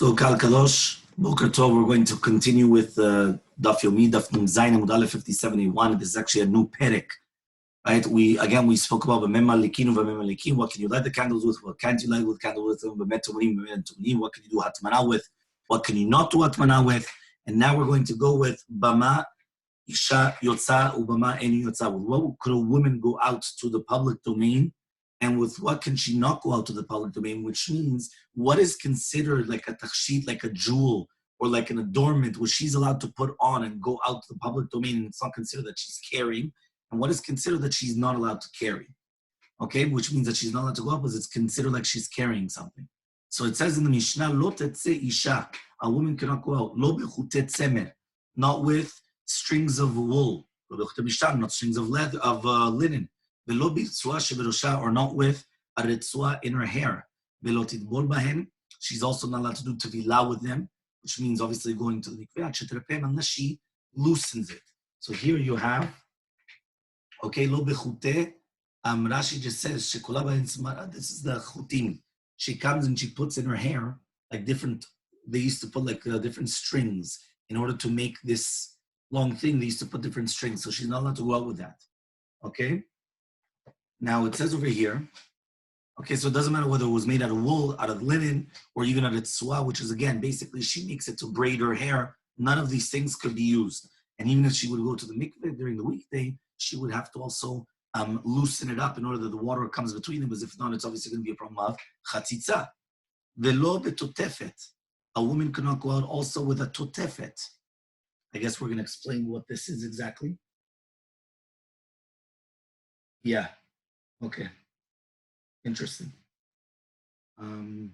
So, Kal Kadosh, Boker Tov, we're going to continue with Daf Yomi, Daf Nun Zayin, Amud Aleph 5781. This is actually a new perek, right? We spoke about V'mema Likinu, V'mema Likin. What can you light the candles with? What can't you light with candles with? What can you do Hatmana with? What can you not do Hatmana with? And now we're going to go with Bama Isha Yotza Ubama Eni Yotza. With what could a woman go out to the public domain? And with what can she not go out to the public domain, which means what is considered like a tachshit, like a jewel, or like an adornment, which she's allowed to put on and go out to the public domain, and it's not considered that she's carrying, and what is considered that she's not allowed to carry, okay? Which means that she's not allowed to go out because it's considered like she's carrying something. So it says in the Mishnah, lo tetze isha, a woman cannot go out, lo bechute tzemer, not with strings of wool, lo bechute bishtar, not strings of leather, of linen, velo b'tzua sheberosha, or not with a retzua in her hair, velo titbol bahen, she's also not allowed to do tevilah with them, which means obviously going to the mikveh, unless she loosens it. So here you have, okay, lo bechute, Rashi just says, shekula bahen smara, this is the chutim. She comes and she puts in her hair, like different, they used to put like different strings in order to make this long thing, they used to put different strings, so she's not allowed to go out with that, okay? Now it says over here, okay, so it doesn't matter whether it was made out of wool, out of linen, or even out of tzua, which is again, basically she makes it to braid her hair. None of these things could be used. And even if she would go to the mikveh during the weekday, she would have to also loosen it up in order that the water comes between them, because if not, it's obviously going to be a problem of chatzitza. Velo betotefet. A woman could not go out also with a totefet. I guess we're going to explain what this is exactly. Yeah. Okay. Interesting. We're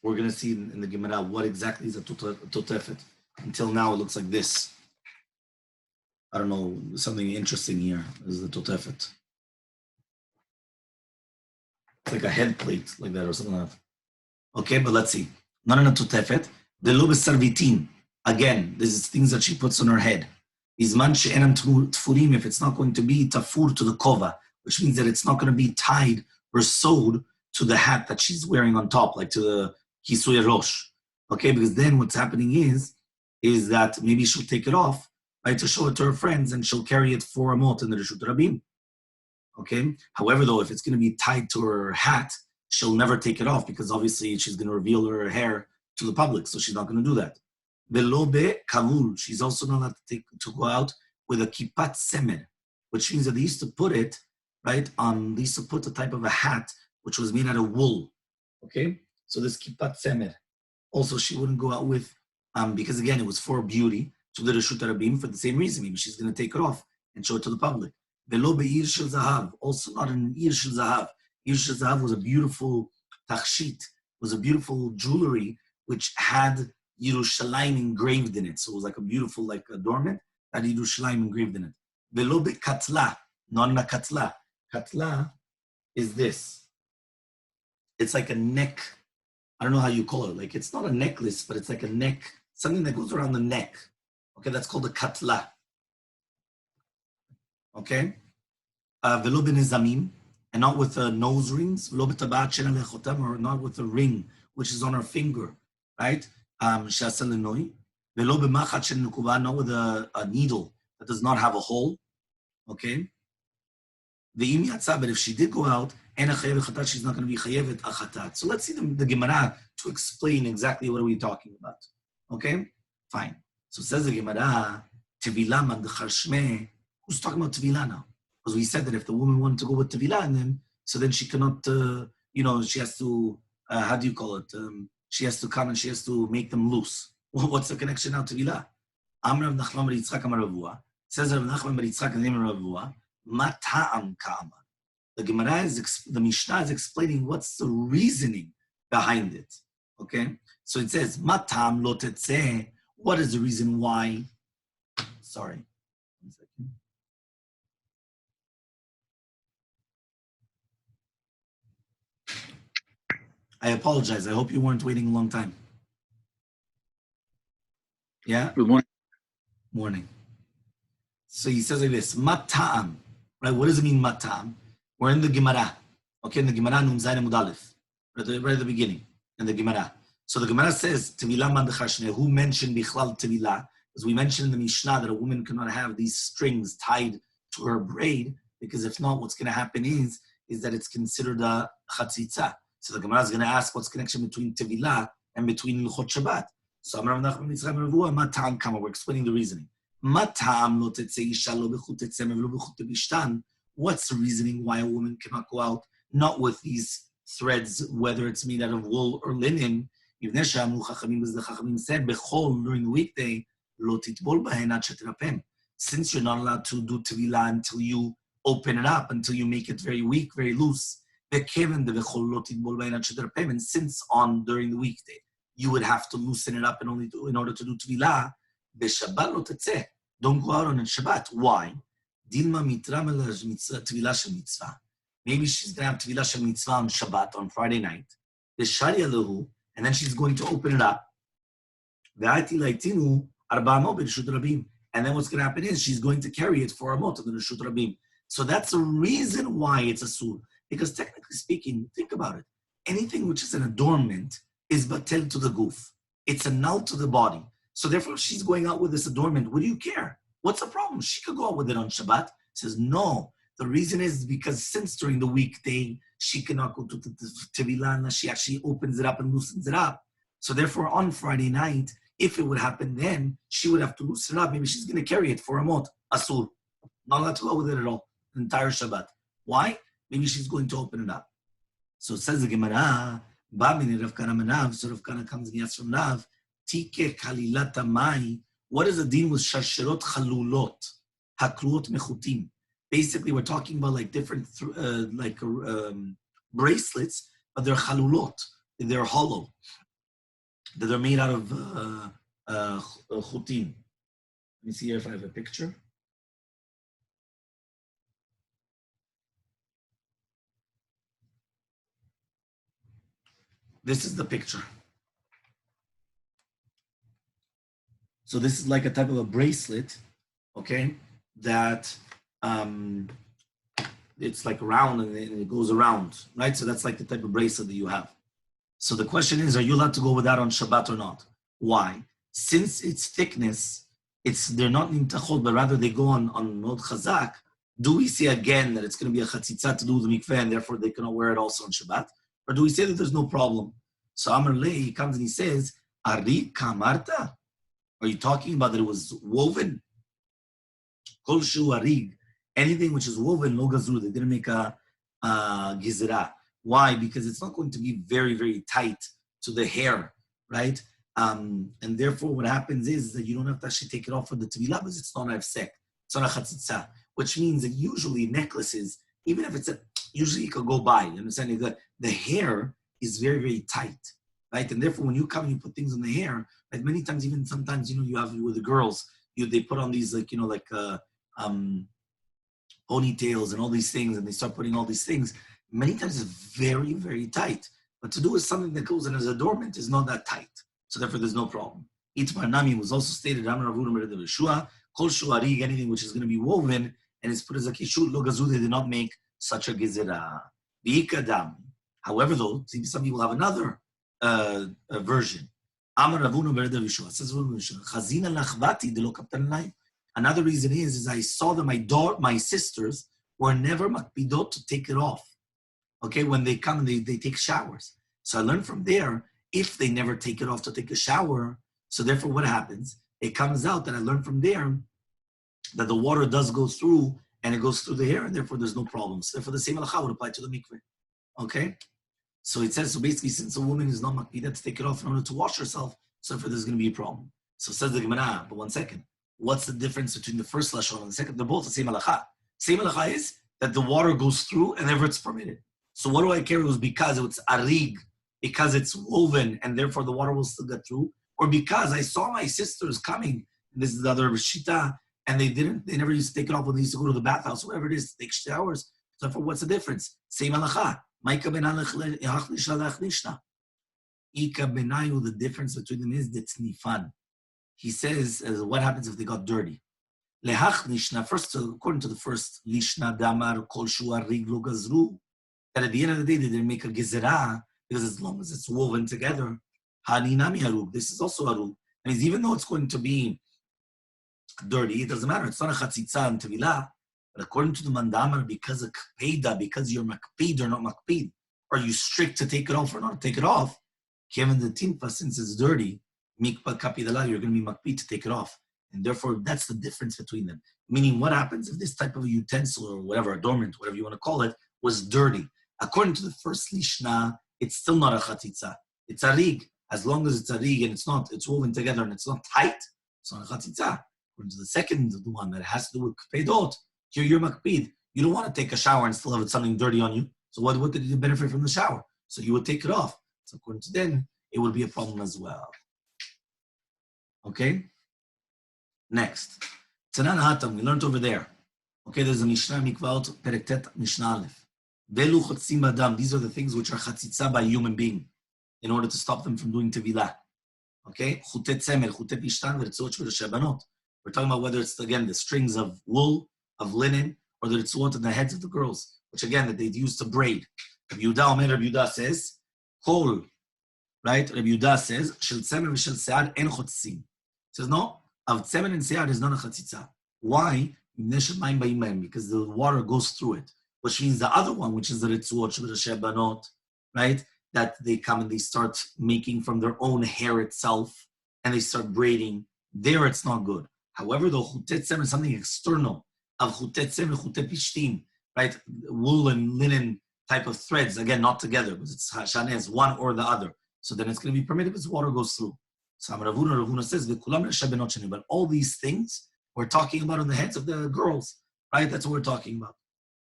going to see in the Gemara what exactly is a totefet. Until now, it looks like this. I don't know, something interesting here is the totefet. It's like a head plate, like that, or something like that. Okay, but let's see. Not in a totefet. The lo besarvitin. Again, this is things that she puts on her head. Izman she'enam tfurim, if it's not going to be tafur to the kova, which means that it's not going to be tied or sewed to the hat that she's wearing on top, like to the kisuy rosh. Okay, because then what's happening is that maybe she'll take it off, right, to show it to her friends, and she'll carry it for a mot in the Reshut Rabim. Okay? However, though, if it's going to be tied to her hat, she'll never take it off, because obviously she's going to reveal her hair to the public, so she's not going to do that. Velo be kavul, she's also not allowed to go out with a kippat semer, which means that they used to put it, right, they used to put a type of a hat which was made out of wool. Okay? So this kippat semer, also she wouldn't go out with, because again, it was for beauty, to the Reshut Rabim for the same reason. Maybe she's going to take it off and show it to the public. Velo be'ir shel zahav, also not an ir shel zahav. Ir shel zahav was a beautiful tachshit, was a beautiful jewelry which had Yerushalayim engraved in it. So it was like a beautiful like adornment that had Yerushalayim engraved in it. Velo be'katla, not in a katla. Katla is this. It's like a neck. I don't know how you call it. Like it's not a necklace, but it's like a neck, something that goes around the neck. Okay, that's called a katla. Okay? Velo benezamim, and not with nose rings. Velo betabat shena lechotam, or not with a ring, which is on her finger, right? She'asa lenoi. Velo bemachat shel nukuva, not with a needle that does not have a hole. Okay? Ve'im yatsa, but if she did go out, ena chayev chatat, she's not going to be chayevet achatat. So let's see the Gemara to explain exactly what are we talking about. Okay? Fine. So says the Gemara, tevilah mandachar shmeh. Who's talking about tevilah now? Because we said that if the woman wanted to go with tevilah in them, so then she cannot, she has to, how do you call it? She has to come and she has to make them loose. Well, what's the connection now to tevilah? Amr Rav Nachman bar Yitzchak amar Rav Hua. Says Rav Nachman bar Yitzchak and name Rav Hua. Ma ta'am ka'amar. The Gemara the Mishnah is explaining what's the reasoning behind it. Okay? So it says, ma ta'am lo tetzeh. What is the reason why? Sorry. 1 second. I apologize. I hope you weren't waiting a long time. Yeah? Good morning. Morning. So he says like this, matam, right? What does it mean, matam? We're in the Gemara. Okay, in the Gemara, Nun Zayin Amud Aleph. Right at the beginning, in the Gemara. So the Gemara says, Tevilah man dechashne, who mentioned Bichlal Tevilah? As we mentioned in the Mishnah, that a woman cannot have these strings tied to her braid, because if not, what's going to happen is that it's considered a chatzitza. So the Gemara is going to ask what's the connection between Tevilah and between Luchot Shabbat. So Amar Rav Nachman Yitzchak ben Ravua, Ma ta'am kama, we're explaining the reasoning. Ma ta'am lo tetzeh isha lo b'chut tetzeh lo b'chut tebishtan. What's the reasoning why a woman cannot go out not with these threads, whether it's made out of wool or linen? Yivnei she'amru chachamim, as the chachamim said, bechol, during the weekday, lo titbol bahen ad shetirapem. Since you're not allowed to do tevilah until you open it up, until you make it very weak, very loose, and since on during the weekday you would have to loosen it up and in order to do tevilah, don't go out on Shabbat. Why? Maybe she's going to have tevilah shel mitzvah on Shabbat, on Friday night, and then she's going to open it up. And then what's going to happen is she's going to carry it for a mot of the Reshut Rabim. So that's the reason why it's a sur. Because technically speaking, think about it. Anything which is an adornment is batel to the goof. It's a null to the body. So therefore, if she's going out with this adornment, what do you care? What's the problem? She could go out with it on Shabbat. Says, no. The reason is because since during the weekday, she cannot go to Tevilah unless she actually opens it up and loosens it up. So therefore, on Friday night, if it would happen then, she would have to loosen it up. Maybe she's going to carry it for a mot, asur. Not allowed to go with it at all, the entire Shabbat. Why? Maybe she's going to open it up. So it says the Gemara, Ba'min Rav Kana Manav, so Rav Kana comes and asks from Rav, Tike Kalilata Mai, what is the deal with Shasherot Chalulot, Hakluot Mechutim? Basically, we're talking about like different, bracelets, but they're Chalulot, they're hollow, that they're made out of chutim. Let me see here if I have a picture. This is the picture. So this is like a type of a bracelet, okay, that it's like round and it goes around, right? So that's like the type of bracelet that you have. So the question is, are you allowed to go with that on Shabbat or not? Why? Since its thickness, they're not nimtachot, but rather they go on Mod Chazak, do we say again that it's going to be a chatzitza to do the mikveh and therefore they cannot wear it also on Shabbat? Or do we say that there's no problem? So Amar Lei, he comes and he says, Ari kamarta? Are you talking about that it was woven? Kol shu arig. Anything which is woven, lo gazru, they didn't make a gizera. Why? Because it's not going to be very, very tight to the hair, right? And therefore what happens is that you don't have to actually take it off for the tevilah because it's not a hefsek. It's not a chatzitza. Which means that usually necklaces, even if it's usually it could go by. You understand? The hair is very, very tight, right? And therefore, when you come and you put things on the hair, like many times, even sometimes, you have with the girls, they put on these ponytails and all these things, and they start putting all these things. Many times it's very, very tight. But to do with something that goes in as adornment is not that tight. So therefore, there's no problem. Itmar Nami was also stated, Kol shuarig, anything which is going to be woven, and it's put as a kishut, lo gazu, they did not make such a gezerah. However, though, some people have another version. Another reason is I saw that my sisters were never makpidot to take it off. Okay, when they come and they take showers. So I learned from there, if they never take it off to take a shower, so therefore what happens? It comes out that I learned from there that the water does go through and it goes through the hair, and therefore there's no problem. So therefore the same halacha would apply to the mikveh. Okay? So it says, so basically, since a woman is not makpida to take it off in order to wash herself, so therefore there's going to be a problem. So says the Gemara, but 1 second. What's the difference between the first lashon and the second? They're both the same halacha. Same halacha is that the water goes through and therefore it's permitted. So what do I care? It was because it's arig, because it's woven, and therefore the water will still get through, or because I saw my sisters coming, and this is the other shita, and they never used to take it off when they used to go to the bathhouse, whatever it is, to take showers. So therefore, what's the difference? Same halacha. The difference between them is the tznifan. He says, what happens if they got dirty? First, according to the first, lishna damar kol shua riglo gazru, that at the end of the day, they didn't make a gezerah, because as long as it's woven together, Haninami harug. This is also harug. And even though it's going to be dirty, it doesn't matter. It's not a chatzitza and tevilah. But according to the mandamar, because of kpeda, because you're makpid or not makpid, are you strict to take it off or not take it off? Given the timpa, since it's dirty, mikpa kapidala, you're going to be makpid to take it off. And therefore, that's the difference between them. Meaning, what happens if this type of a utensil or whatever, adornment, whatever you want to call it, was dirty? According to the first lishna, it's still not a chatzitza. It's a rig. As long as it's a rig and it's woven together and it's not tight, it's not a chatzitza. According to the second one that has to do with kpedot, you're makpid. You don't want to take a shower and still have something dirty on you. So what did you benefit from the shower? So you would take it off. So according to them, it would be a problem as well. Okay? Next. Tanan Hatam, we learned over there. Okay, there's a Mishnah Mikvaot Perektet Mishnah Aleph. Velu chotzim adam. These are the things which are chatzitza by a human being in order to stop them from doing tevilah. Okay? Chutet tzemer, chutet ishtan, v'ritzuot shebashabanot. We're talking about whether it's, again, the strings of wool, of linen, or the ritzuot on the heads of the girls, which, again, that they'd use to braid. Rabbi Yehuda says, kol, right? Rabbi Yehuda says, shel tzemer v'shel se'ar en chotzim. Says, no, of tzemer and se'ar is not a chatzitza. Why? Because the water goes through it. Which means the other one, which is the ritzuot shebashabanot, right? That they come and they start making from their own hair itself, and they start braiding. There, it's not good. However, the chutet tzemer is something external of chutet tzemer, chutet pishtim, right? Wool and linen type of threads, again, not together, because it's hashanez, one or the other. So then it's going to be permitted if water goes through. So Ravuna says, but all these things we're talking about on the heads of the girls, right? That's what we're talking about.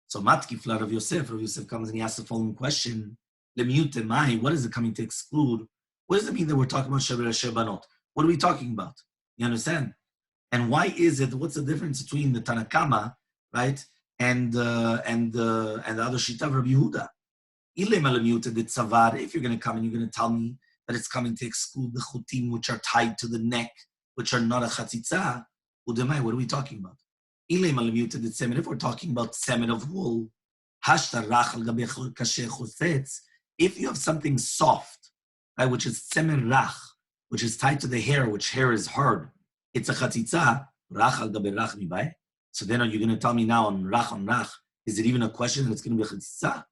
So Matkifla Rav Yosef comes and he asks the following question: Lemiyute mai, what is it coming to exclude? What does it mean that we're talking about shebanot? What are we talking about? You understand? And why is it? What's the difference between the Tanakama, right, and the other Shita of Rabbi Yehuda? If you're going to come and you're going to tell me that it's coming to exclude the chutim which are tied to the neck, which are not a chatzitza, what are we talking about? If we're talking about semen of wool, if you have something soft, right, which is semen rach, which is tied to the hair, which hair is hard, it's a chatzitza, rach al gabe rach mibay. So then are you going to tell me now on rach, is it even a question that it's going to be a chatzitza?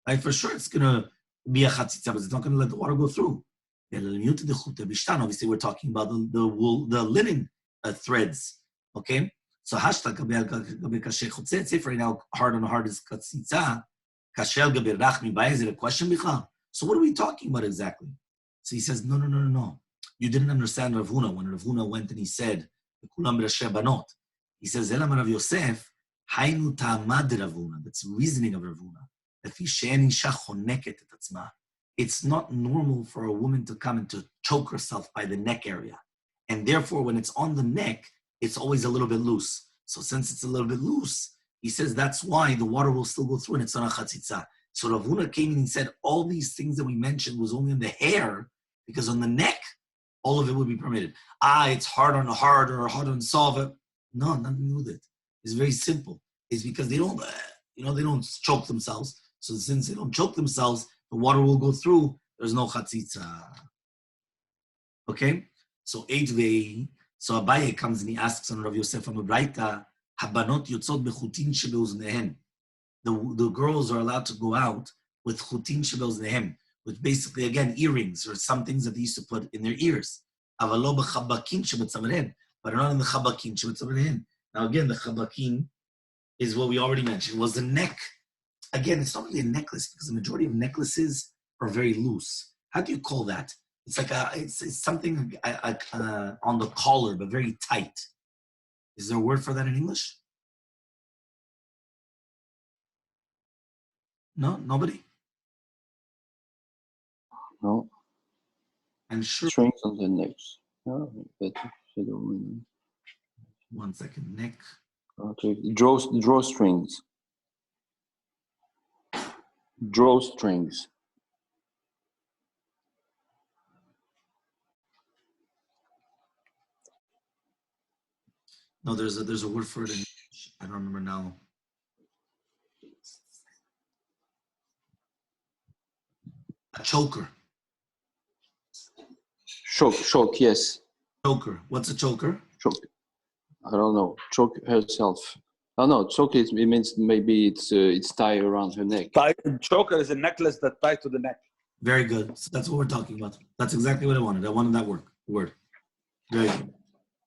Right, for sure it's going to be a chatzitza, but it's not going to let the water go through. Obviously we're talking about the wool, the linen threads, okay? So hashtag gabe kashe chotzet, if right now hard on hard is chatzitza, kashel gabe rach mibay, is it a question bichal? So what are we talking about exactly? So he says, no. You didn't understand Rav Huna. When Rav Huna went and he said, he says, Elam Rav Yosef, Hainu ta'amad Rav Huna. That's the reasoning of Rav Huna. It's not normal for a woman to come and to choke herself by the neck area. And therefore, when it's on the neck, it's always a little bit loose. So since it's a little bit loose, he says that's why the water will still go through and it's not a chatzitza. So Rav Huna came and he said all these things that we mentioned was only on the hair, because on the neck, all of it would be permitted. It's hard on hard or hard on soft. No, nothing to do with it. It's very simple. It's because they don't, they don't choke themselves. So since they don't choke themselves, the water will go through. There's no chatzitza. Okay? So so Abaye comes and he asks on Rav Yosef Amubraita, Habanot yotzot bechutin shebeuznehem. The girls are allowed to go out with chutin shebeuznehem, which basically, again, earrings or some things that they used to put in their ears. Avalo b'chabakin shebetzavrehem, but not in the chabakin shebetzavrehem. Now, again, the chabakin is what we already mentioned, was the neck. Again, it's not really a necklace because the majority of necklaces are very loose. How do you call that? It's like it's something on the collar, but very tight. Is there a word for that in English? No, nobody. No. I'm sure. Strings on the neck. No, One second. Neck. Okay. Drawstrings. Drawstrings. No, there's a word for it in English. I don't remember now. A choker. Choke, yes. Choker. What's a choker? Choke. I don't know. Choke herself. Oh no, choke it means maybe it's tied around her neck. Choker is a necklace that tied to the neck. Very good. So that's what we're talking about. That's exactly what I wanted. I wanted that word. Very good.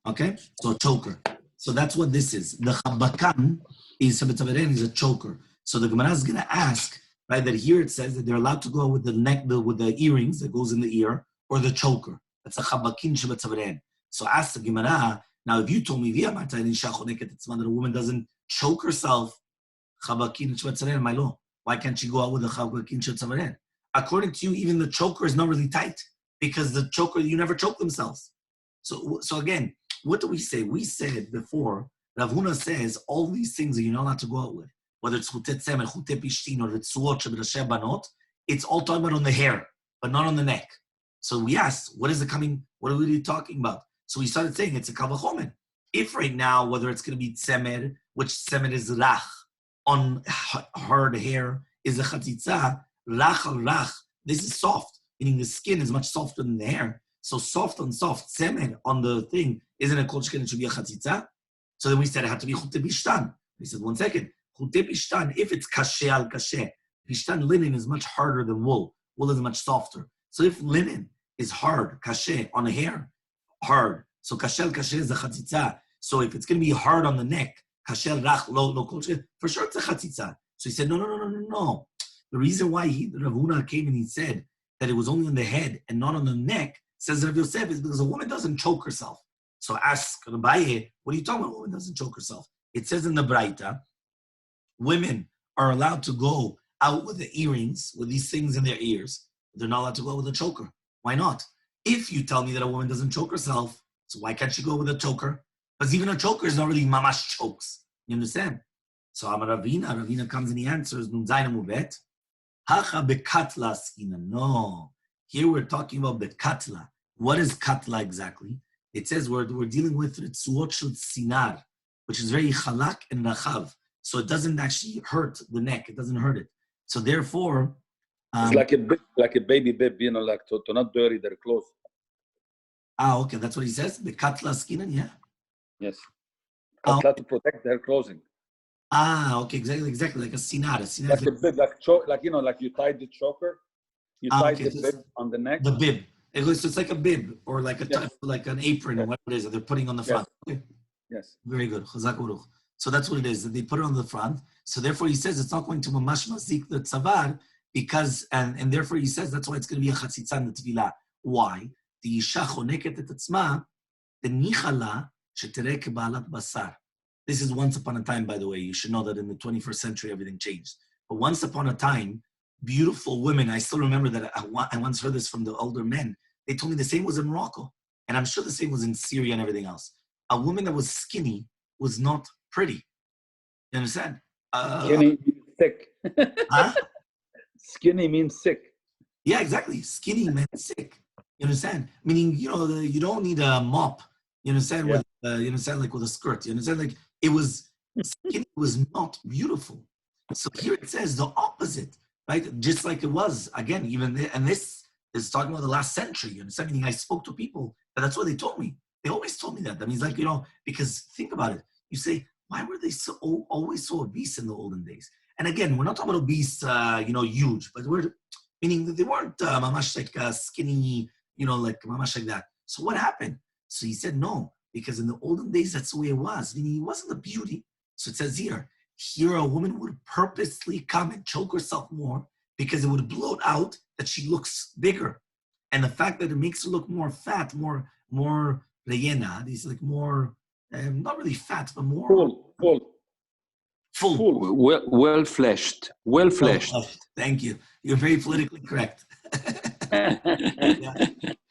Okay? So a choker. So that's what this is. The chabakan is a choker. So the Gemara is going to ask, right, that here it says that they're allowed to go with the neck, with the earrings that goes in the ear, or the choker. That's a chabakin shebetzaveren. So ask the Gemara, now if you told me that a woman doesn't choke herself, chabakin shebetzaveren, my law. Why can't she go out with a chabakin shebetzaveren? According to you, even the choker is not really tight because the choker, you never choke themselves. So again, what do we say? We said before, Rav Huna says all these things that you're not allowed to go out with, whether it's chutet semer, chutet pishtin, or ritzuot sheberasheh banot, it's all talking about on the hair, but not on the neck. So we asked, what are we really talking about? So we started saying it's a kavachomen. If right now, whether it's going to be tzemer, which tzemer is rach, on hard hair is a chatzitza, rach al rach, this is soft, meaning the skin is much softer than the hair. So soft on soft, tzemer on the thing, isn't a kol shken, it should be a chatzitza? So then we said it had to be chutei bishtan. We said, 1 second, chutei bishtan, if it's kashe al kashe, bishtan linen is much harder than wool. Wool is much softer. So if linen is hard, kashe, on the hair, hard. So kashe al kashe is a chatzitza. So if it's going to be hard on the neck, kashe al rach, lo kol shken, for sure it's a chatzitza. So he said, no. The reason why Rav Huna came and he said that it was only on the head and not on the neck, says Rav Yosef, is because a woman doesn't choke herself. So ask Abaye, what are you talking about? A woman doesn't choke herself. It says in the Braita, women are allowed to go out with the earrings, with these things in their ears. They're not allowed to go out with a choker. Why not? If you tell me that a woman doesn't choke herself, so why can't she go with a choker? Because even a choker is not really mamash chokes. You understand? So Amar Ravina comes and he answers, Nun Zayin Mubet, Hacha bekatla skina. No. Here we're talking about bekatla. What is katla exactly? It says we're dealing with ritzuot shel sinar, which is very chalak and rachav. So it doesn't actually hurt the neck. It doesn't hurt it. So therefore... it's like a baby bib, like to not dirty their clothes. Okay, that's what he says? Bekatla skina, yeah? Yes. Katla to protect their clothing. Okay, exactly, like a sinar. Like a bib, like you tied the choker, you tied the bib on the neck. The bib. It's like a bib or like like an apron or whatever it is that they're putting on the front. Yes. Okay. Yes. Very good. Chazak uruch. So that's what it is, that they put it on the front. So therefore he says it's not going to mamash mazik the tzavar because, and therefore he says that's why it's going to be a chatzitza in the tevilah. Why? The isha choneket et atzma, the nichala shetereh kebalat basar. This is once upon a time, by the way. You should know that in the 21st century, everything changed. But once upon a time, beautiful women, I still remember that I once heard this from the older men. They told me the same was in Morocco. And I'm sure the same was in Syria and everything else. A woman that was skinny was not pretty. You understand? Skinny means sick. Huh? Skinny means sick. Yeah, exactly. Skinny meant sick. You understand? Meaning, you don't need a mop. You understand? Yeah. You understand, like with a skirt. You understand? Like it was skinny was not beautiful. So here it says the opposite, right? Just like it was again, and this is talking about the last century. You understand? Meaning I spoke to people, and that's what they told me. They always told me that. That means like because think about it. You say, why were they always so obese in the olden days? And again, we're not talking about obese, huge, but meaning that they weren't mamash like skinny, like mamash like that. So what happened? So he said no, because in the olden days, that's the way it was. Meaning he wasn't a beauty. So it says here a woman would purposely come and choke herself more because it would bloat out that she looks bigger. And the fact that it makes her look more fat, more rellena, these like more, not really fat, but more... Full. Well fleshed. Thank you. You're very politically correct. Yeah.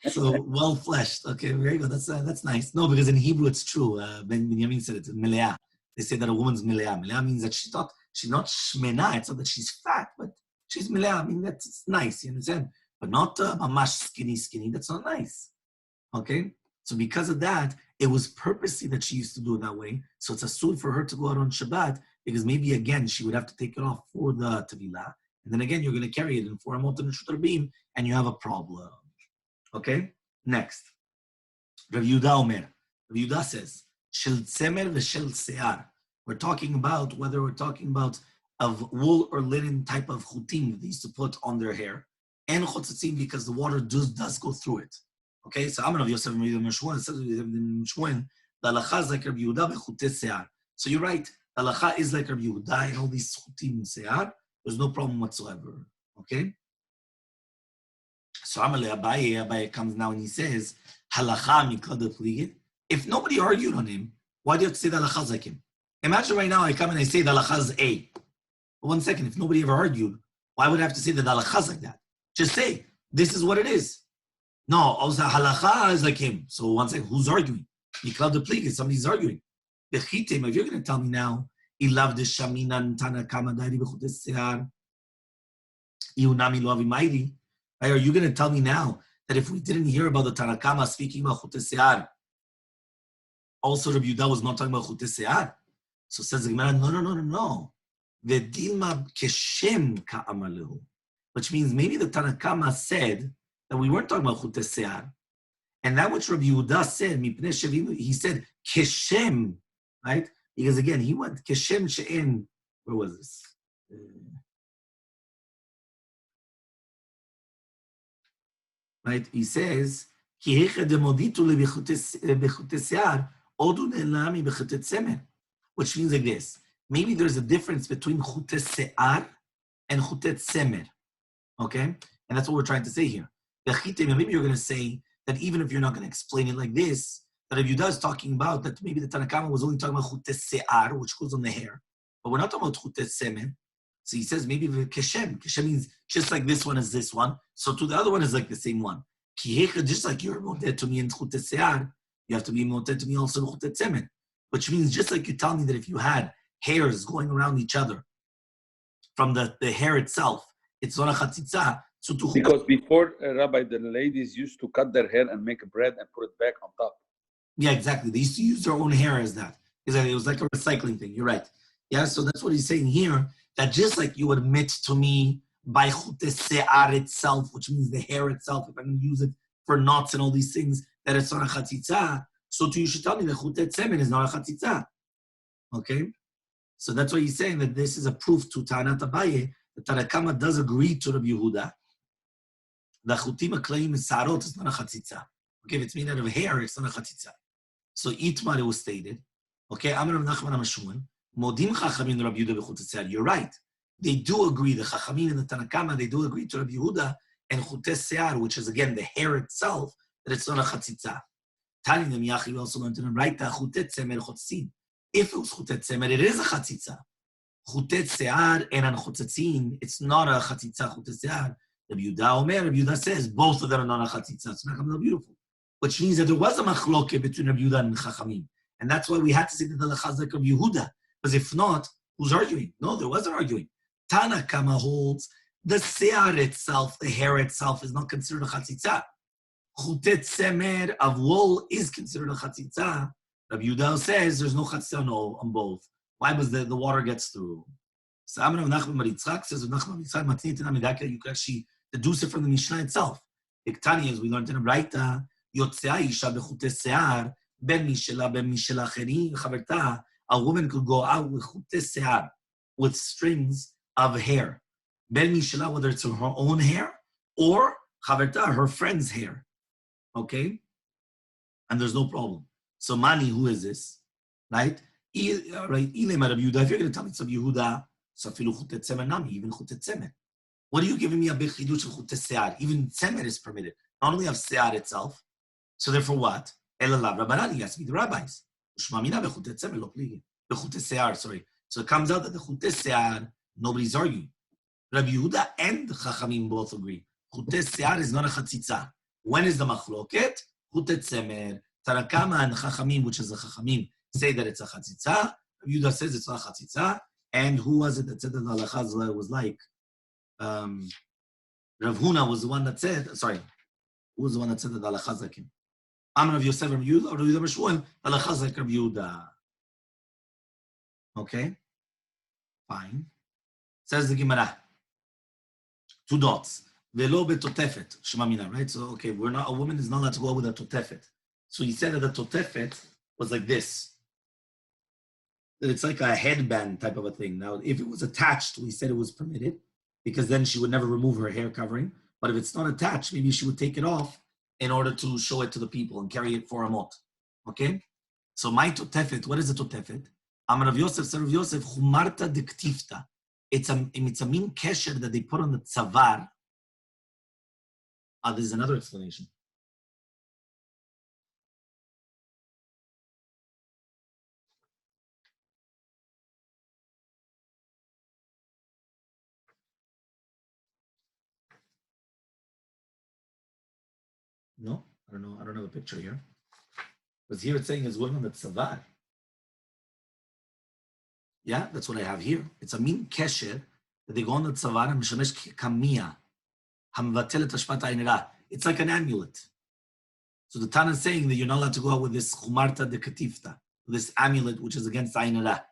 So well fleshed. Okay, very good. That's nice. No, because in Hebrew it's true. Benjamin said it. Meleah. They say that a woman's meleah. Meleah means that she's not shmena. It's not that she's fat, but she's meleah. I mean that's nice. You understand? But not mamash skinny. That's not nice. Okay. So because of that, it was purposely that she used to do it that way. So it's asur for her to go out on Shabbat because maybe again she would have to take it off for the tevilah, and then again you're going to carry it in for a moten and shutar beam, and you have a problem. Okay. Next. Rav Yehuda Omer. Rav Yehuda says, Shel tzemer v'shel se'ar. We're talking about whether we're talking about of wool or linen type of chutim they used to put on their hair, and chotzitzim because the water does go through it. Okay, so Amar of Yosef Mishwan says Mishwan, the halacha is like Rav Yehuda v'chutei se'ar. So you're right, the halacha is like Rav Yehuda and all these chutim se'ar. There's no problem whatsoever. Okay. So Amalei Abaye comes now and he says, halacha mikla de pligid. If nobody argued on him, why do you have to say the halacha is like him? Imagine right now I come and I say the halacha is A. But 1 second, if nobody ever argued, why would I have to say that the halacha is like that? Just say, this is what it is. No, also halacha is like him. So 1 second, who's arguing? Mikla de pligid, somebody's arguing. If you're going to tell me now, ilav de shaminan tana kama dairi b'chutei se'ar, iunami lo avimayri. Are you going to tell me now that if we didn't hear about the Tanakama speaking about chutei se'ar, also Rabbi Yehuda was not talking about chutei se'ar? So says the Gemara, no. V'dilma keshem ka'amar lehu, which means maybe the Tanakama said that we weren't talking about chutei se'ar, and that which Rabbi Yehuda said, he said keshem, right? Because again, he went keshem she'en. Where was this? Right? He says, which means like this. Maybe there's a difference between chutei se'ar and chutei tzemer. Okay? And that's what we're trying to say here. Maybe you're going to say that even if you're not going to explain it like this, that if Yehuda is talking about that maybe the Tanakama was only talking about chutei se'ar, which goes on the hair, but we're not talking about chutei tzemer. So he says maybe keshem. Keshem means just like this one is this one. So to the other one is like the same one. Just like you're moted to me in chutei se'ar, you have to be moted to me also in chutei tzemer. Which means just like you tell me that if you had hairs going around each other from the hair itself, it's not a chatzitza. So because before, Rabbi, the ladies used to cut their hair and make a bread and put it back on top. Yeah, exactly. They used to use their own hair as that. It was like a recycling thing. You're right. Yeah, so that's what he's saying here. That just like you admit to me by chutei se'ar itself, which means the hair itself, if I'm going to use it for knots and all these things, that it's not a chatzitza, so too you should tell me that chutei tzemer is not a chatzitza. Okay? So that's why he's saying that this is a proof to Ta'anat Abaye that Tanakama does agree to Rabbi Yehuda. The chutim aklayim sarot is not a chatzitza. Okay, if it's made out of hair, it's not a chatzitza. So Itmar it was stated. Okay, Amar Rav Nachman Amashun. Modim Chachamim Rabbi Yehuda b'chutei se'ar. You're right. They do agree. The Chachamim and the Tanakama, they do agree to Rabbi Yehuda and chutei se'ar, which is again the hair itself, that it's not a chatzitza. Tani them Yachi also learned to them right that chutei tzemer chotzin. If it was chutei tzemer, it is a chatzitza. Chutei se'ar and an chotzitzin, it's not a chatzitza chutei se'ar. Rabbi Yehuda Omer, Rabbi Yehuda says both of them are not a chatzitza. It's not beautiful, which means that there was a machloke between Rabbi Yehuda and Chachamim, and that's why we had to say that the halacha is like Rabbi Yehuda. Because if not, who's arguing? No, there wasn't arguing. Tanakama holds the se'ar itself, the hair itself, is not considered a chatzitza. Chutei tzemer of wool is considered a chatzitza. Rabbi Yehuda says there's no chatzitza on both. Why? Because the water gets through. So Amar Rav Nachman bar Yitzchak says Rav Nachman bar Yitzchak matnit in Amidaka. You can actually deduce it from the Mishnah itself. Iktani, as we learned in a Braita, yotzea isha bechutei se'ar ben mishela acheri chaverta. A woman could go out with chutei se'ar, with strings of hair. Ben mishela, whether it's her own hair or chaverta, her friend's hair. Okay? And there's no problem. So Mani, who is this? Right? Right? Ilema Rabbi Yehuda. If you're going to tell me it's Rabbi Yehuda, so afilu chutei tzemer nami, even chutei tzemer. What are you giving me a big chidush of chutei se'ar? Even tzemer is permitted. Not only of se'ar itself. So therefore what? Elalav Rabbanani, has to be the rabbis. Ushmamina bechutei tzemer lo pligi. Bechutei se'ar, sorry. So it comes out that the chutei se'ar, nobody's arguing. Rabbi Yehuda and Chachamim both agree. Chutei se'ar is not a chatzitza. When is the machloket? Chutei tzemer. Tanakama and Chachamim, which is the Chachamim, say that it's a chatzitza. Rabbi Yehuda says it's not a chatzitza. And who was it that said that the halacha was like? Rav Huna was the one that said, sorry, who was the one that said that the halacha is like him? Amar Rav Yosef, Rav Yehuda, or Rav Yehuda B'Shmuel, the halacha is like Rav Yehuda. Okay? Fine. Says the Gemara. 2 dots. Velo betotefet, shema mina, right? So, okay, a woman is not allowed to go with a totefet. So he said that the totefet was like this. That it's like a headband type of a thing. Now, if it was attached, we said it was permitted, because then she would never remove her hair covering. But if it's not attached, maybe she would take it off in order to show it to the people and carry it for a mot. Okay? So my totefet, what is a totefet? Amar Rav Yosef, said Rav Yosef, chumarta dektifta. It's a mean kesher that they put on the tzavar. There's another explanation. No, I don't know. I don't have a picture here. Because here it's saying it's going on the tzavar. Yeah, that's what I have here. It's a mean kesher that they go on the tzavar and mishamesh kamiyah. It's like an amulet. So the Tana is saying that you're not allowed to go out with this chumarta de katifta, this amulet which is against ayin hara.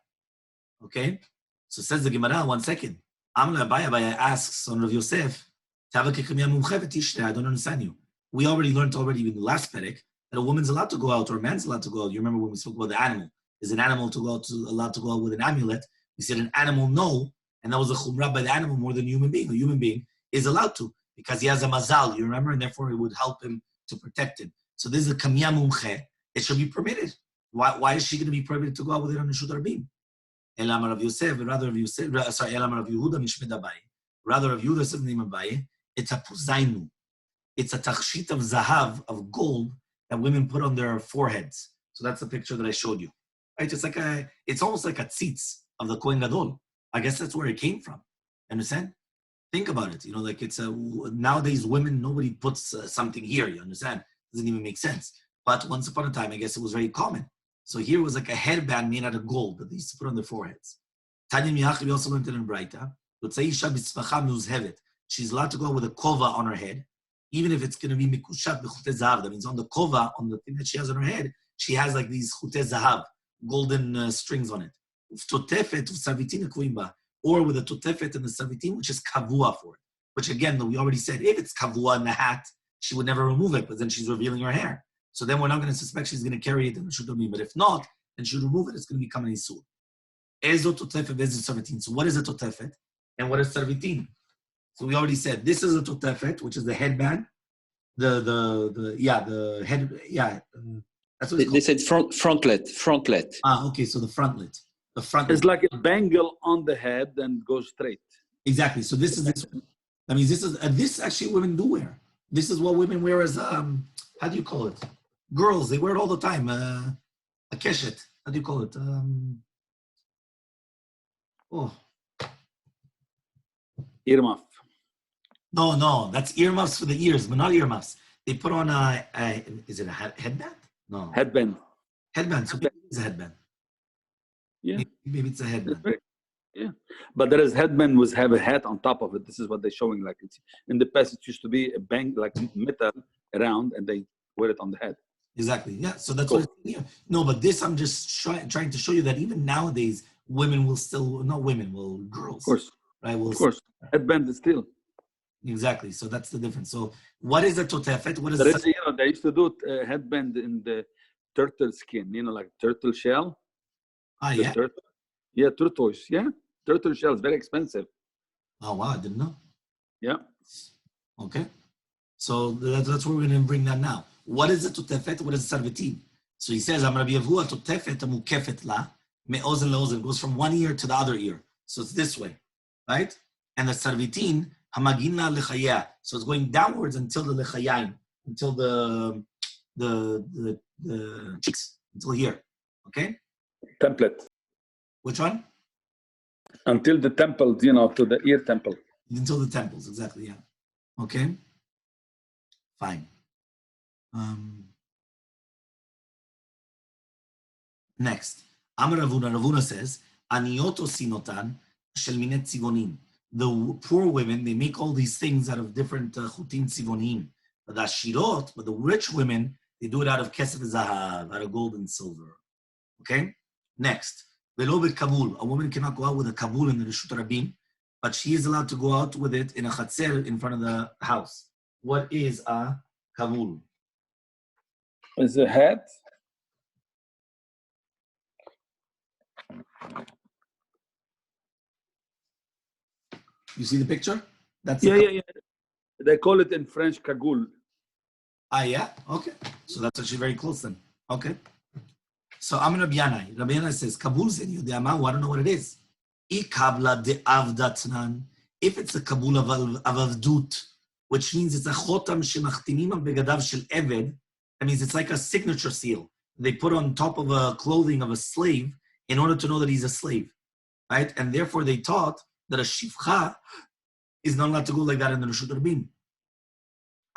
Okay? So says the Gemara, 1 second. Amla Abaya asks on Rav Yosef, I don't understand you. We already learned in the last perek that a woman's allowed to go out or a man's allowed to go out. You remember when we spoke about the animal? Is an animal allowed to go out with an amulet? We said an animal no, and that was a chumrah by the animal more than a human being. A human being is allowed to because he has a mazal, you remember, and therefore it would help him to protect him. So this is a kamiyah mumche. It should be permitted. Why is she going to be permitted to go out with it on the Reshut Rabim? Elam Rav Yosef, rather Rav Yosef, sorry, Elam Rav Yehuda mishmed Abaye. Rather Rav Yehuda says the name Abaye. It's a puzainu. It's a tachshit of zahav, of gold, that women put on their foreheads. So that's the picture that I showed you. Right? It's almost like a tzitz of the Kohen Gadol. I guess that's where it came from. Understand? Think about it. Like nowadays women, nobody puts something here. You understand? Doesn't even make sense. But once upon a time, I guess it was very common. So here was like a headband made out of gold that they used to put on their foreheads. Tanya Miyach, we also learned it in Braita. She's allowed to go with a kova on her head, even if it's going to be mikushat b'chutei zahav. That means on the kova, on the thing that she has on her head, she has like these chutei zahav, golden strings on it. Totefet u'savitin akuimba, or with a totefet and the savitin, which is kavua for it. Which again, we already said, if it's kavua in the hat, she would never remove it, but then she's revealing her hair. So then we're not going to suspect she's going to carry it in the Reshut. But if not, then she would remove it. It's going to become an isur. Ezo totefet, ezo sarvitin. So what is a totefet and what is sarvitin? So we already said this is a totefet, which is the headband. The head. That's what it's called. They said frontlet. Okay. So the frontlet. The front. It's like a bangle on the head and goes straight. Exactly. So this is this. That means this actually women do wear. This is what women wear as how do you call it? Girls, they wear it all the time. A keshet. How do you call it? Earmuff. No, that's earmuffs for the ears, but not earmuffs. They put on is it a headband? No. Headband. Headband. So maybe it's a headband. Yeah. Maybe it's a headband. Yeah. But there is headband have a hat on top of it. This is what they're showing. Like it's in the past, it used to be a bang like metal around, and they wear it on the head. Exactly. Yeah. So that's what it's here. No, but this I'm just trying to show you that even nowadays women will still girls. Of course. Right. Of course. Headband is still. Exactly. So that's the difference. So what is a totefet? What is they used to do headband in the turtle skin, like turtle shell. Yeah. Turtle. Yeah, tortoise. Yeah. Turtle shell is very expensive. Oh wow, I didn't know. Yeah. Okay. So that's where we're going to bring that now. What is a totefet? What is a sarvitin? So he says, I'm Rabbi Yavua totefet amukefet la me'ozen le'ozen. Goes from one ear to the other ear. So it's this way, right? And the sarvitin hamagina lechaya. So it's going downwards until the lechayim, until the cheeks, until here. Okay. Template. Which one? Until the temple, to the ear temple. Until the temples, exactly. Yeah. Okay. Fine. Next, Amar Ravuna says, Anioto sinotan shel minet tzivonim. The poor women, they make all these things out of different chutim tzivonim. But the ashirot, but the rich women, they do it out of kesef zahav, out of gold and silver. Okay? Next, velo bekabul. A woman cannot go out with a kabul in the Reshut Rabim, but she is allowed to go out with it in a chatzer in front of the house. What is a kabul? Is a hat? You see the picture? That's Yeah. They call it in French cagoule. Ah, yeah? Okay. So that's actually very close then. Okay. So I'm Rabbi Yanai. Rabbi Yanai says, Kabul zin yudiyama, I don't know what it is. I kabla de avdatnan. If it's a kabul of avdut, which means it's a chotam shemachtinim al begadav shel eved, that means it's like a signature seal they put on top of a clothing of a slave in order to know that he's a slave, right? And therefore they taught that a shifcha is not allowed to go like that in the Rishut Rabim.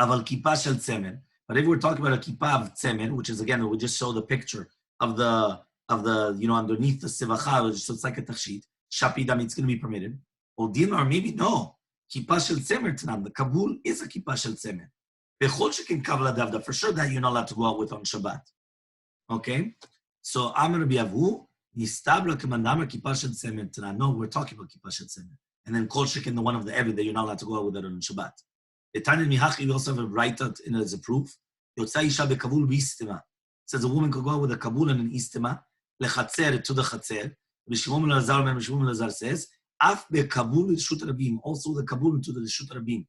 Aval kippah shel tzemer. But if we're talking about a kippah of tzemer, which is again, we just show the picture of the underneath the sivacha, so it's like a tachshit, shapidam, it's going to be permitted. Or maybe no. Kippah shel tzemer tanan. The kabul is a kippah shel tzemer. Bechol shekin kavla davda. For sure that you're not allowed to go out with on Shabbat. Okay? So Amar Rabbi Avu, nistabla k'mandamar kippah shel tzemer tanan. No, we're talking about kippah shel tzemer. And then kol shekin, the one of the eved that you're not allowed to go out with that on Shabbat. The Tanya Mihachi, we also have a write-out in it as a proof. Yotzai isha bekavul b'istema. It says a woman could go out with a kabul and an istema, lechatzer, to the chatzer. B'shimon Elazar says, af bekabul l'shut rabim, also the kabul to the l'shut rabim.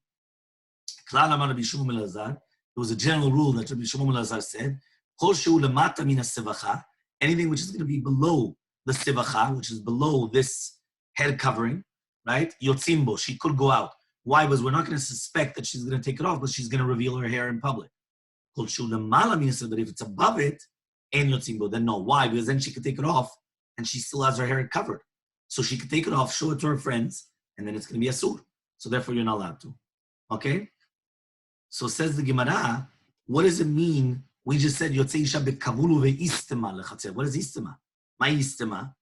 Klal amar Rabbi Shimon Elazar, there was a general rule that Rabbi Shimon Elazar said, kol shehu lemata min ha-sevacha, anything which is going to be below the sevacha, which is below this head covering, right? Yotzimbo, she could go out. Why? Because we're not going to suspect that she's going to take it off, but she's going to reveal her hair in public. But if it's above it, then no. Why? Because then she could take it off and she still has her hair covered. So she could take it off, show it to her friends, and then it's going to be asur. So therefore, you're not allowed to. Okay? So says the Gemara, what does it mean? We just said, Yotzei isha bekavulu ve'istema lechatzer. What is istema? My istema.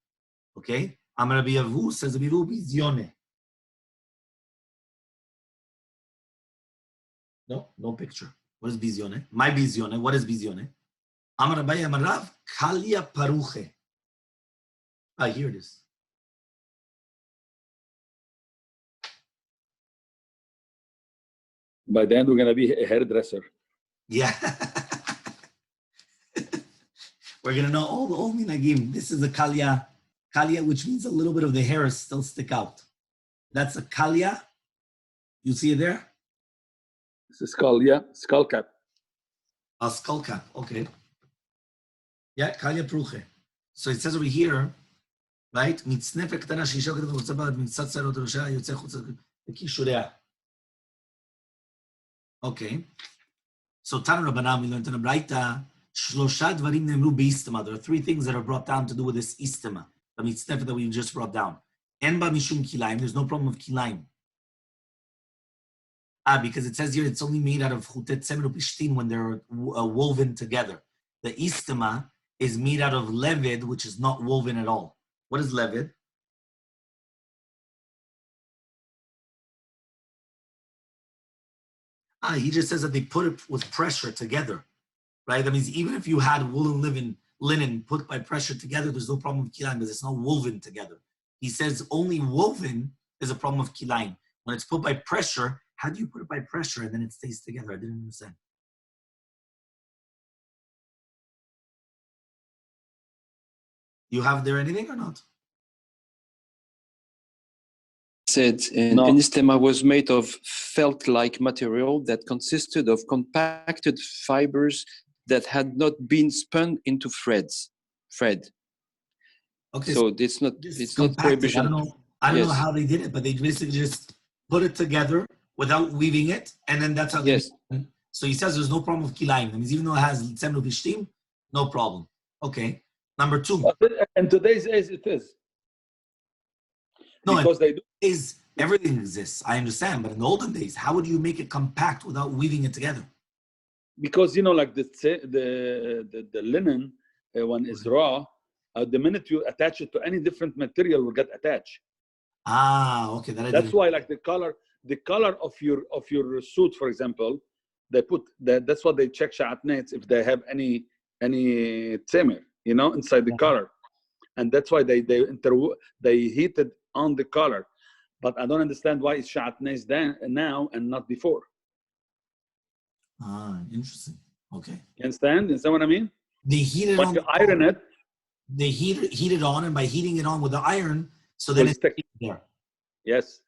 Okay? Amar Rabbi Avu says, Rabbi Avu bizyone. No picture. What is bizione? My bizione. What is bizione? Amar Abaye Amar Rav, Kalia Paruche. Ah, here it is. By the end, we're going to be a hairdresser. Yeah. We're going to know all the old minagim. This is a kalia. Kalia, which means a little bit of the hair still stick out. That's a kalia. You see it there? It's a skull, yeah. Skull cap. A skull cap, okay. Yeah, kalia pruche. So it says over here, right? מצנפת קטנה שאישה כתבת רוצה בה מצד שערות ראשה יוצא חוצה לכישוריה. Okay. So Tana Rabbanan, we learned in a Braita, שלושה דברים נאמרו באיסטמה. There are three things that are brought down to do with this איסטמה. The מצנפת that we just brought down. אין בה משום כיליים. There's no problem of כיליים. Because it says here it's only made out of chutet tzemer upishtin when they're woven together. The istema is made out of leved, which is not woven at all. What is leved? He just says that they put it with pressure together, right? That means even if you had woolen linen put by pressure together, there's no problem with kilayim because it's not woven together. He says only woven is a problem of kilayim. When it's put by pressure, how do you put it by pressure and then it stays together? I didn't understand. You have there anything or not? Said an istema was made of felt-like material that consisted of compacted fibers that had not been spun into threads. Okay, so it's not prohibition. I don't know how they did it, but they basically just put it together without weaving it, and then that's how they did it. So he says there's no problem with kilayim. That means even though it has tzemnu bishtim, no problem. Okay. Number two. In today's age, it is. No, because they do. Everything exists. I understand, but in the olden days, how would you make it compact without weaving it together? Because like the linen when it's raw, the minute you attach it to any different material, will get attached. Okay. That's why, like the color of your suit, for example, they put that. That's what they check sha'atnetz if they have any tzemer, inside the color, and that's why they heated on the color. But I don't understand why it's sha'atnetz then and now and not before. Interesting. Okay. You understand? You understand what I mean? They heat it When on. you iron it, They heat it on, and by heating it on with the iron, so then will it's stick. there, Yes.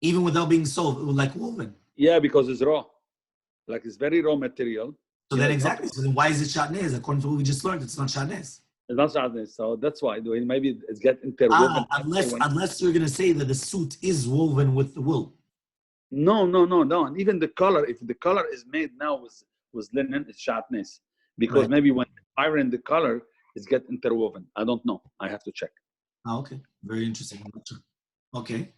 even without being sold, like woven. Yeah, because it's raw. Like it's very raw material. So then exactly. So then why is it shatnez? According to what we just learned, it's not shatnez. It's not shatnez. So that's why. Maybe it's get interwoven. Unless you're gonna say that the suit is woven with the wool. No. And even the color, if the color is made now with linen, it's shatnez. Because Right. maybe when iron the color, it's get interwoven. I don't know. I have to check. Okay. Very interesting. I'm not sure. Okay.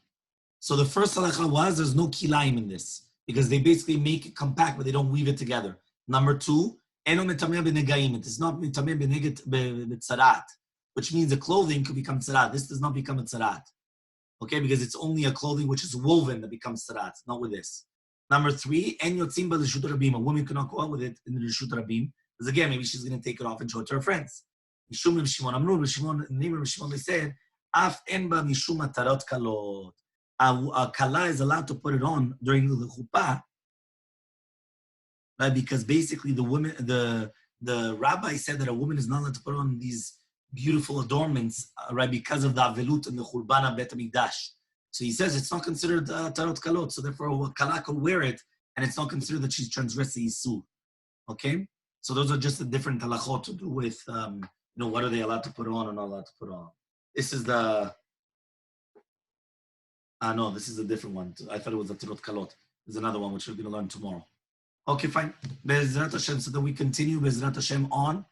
So the first halakha was there's no kilaim in this because they basically make it compact, but they don't weave it together. Number two, eno metameh b'negaim. It is not metameh b'tzarat, which means the clothing could become tzarat. This does not become a tzarat. Okay, because it's only a clothing which is woven that becomes tzarat, not with this. Number three, en yotzim b'reshut rabim. A woman cannot go out with it in the reshut rabim because again, maybe she's going to take it off and show it to her friends. Mishum Reb Shimon Amru, Reb Shimon, the name of Reb Shimon, they said, af en ba mishum atarot kalot. A kala is allowed to put it on during the chuppah, right? Because basically the rabbi said that a woman is not allowed to put on these beautiful adornments, right? Because of the avelut and the churbana bet hamikdash. So he says it's not considered tarot kalot. So therefore, a kala could wear it, and it's not considered that she's transgressed the isur. Okay, so those are just the different halachot to do with, what are they allowed to put on or not allowed to put on. This is the. No, this is a different one. I thought it was a tarot kalot. There's another one which we're going to learn tomorrow. Okay, fine. Bezrat Hashem. So then we continue Bezrat Hashem on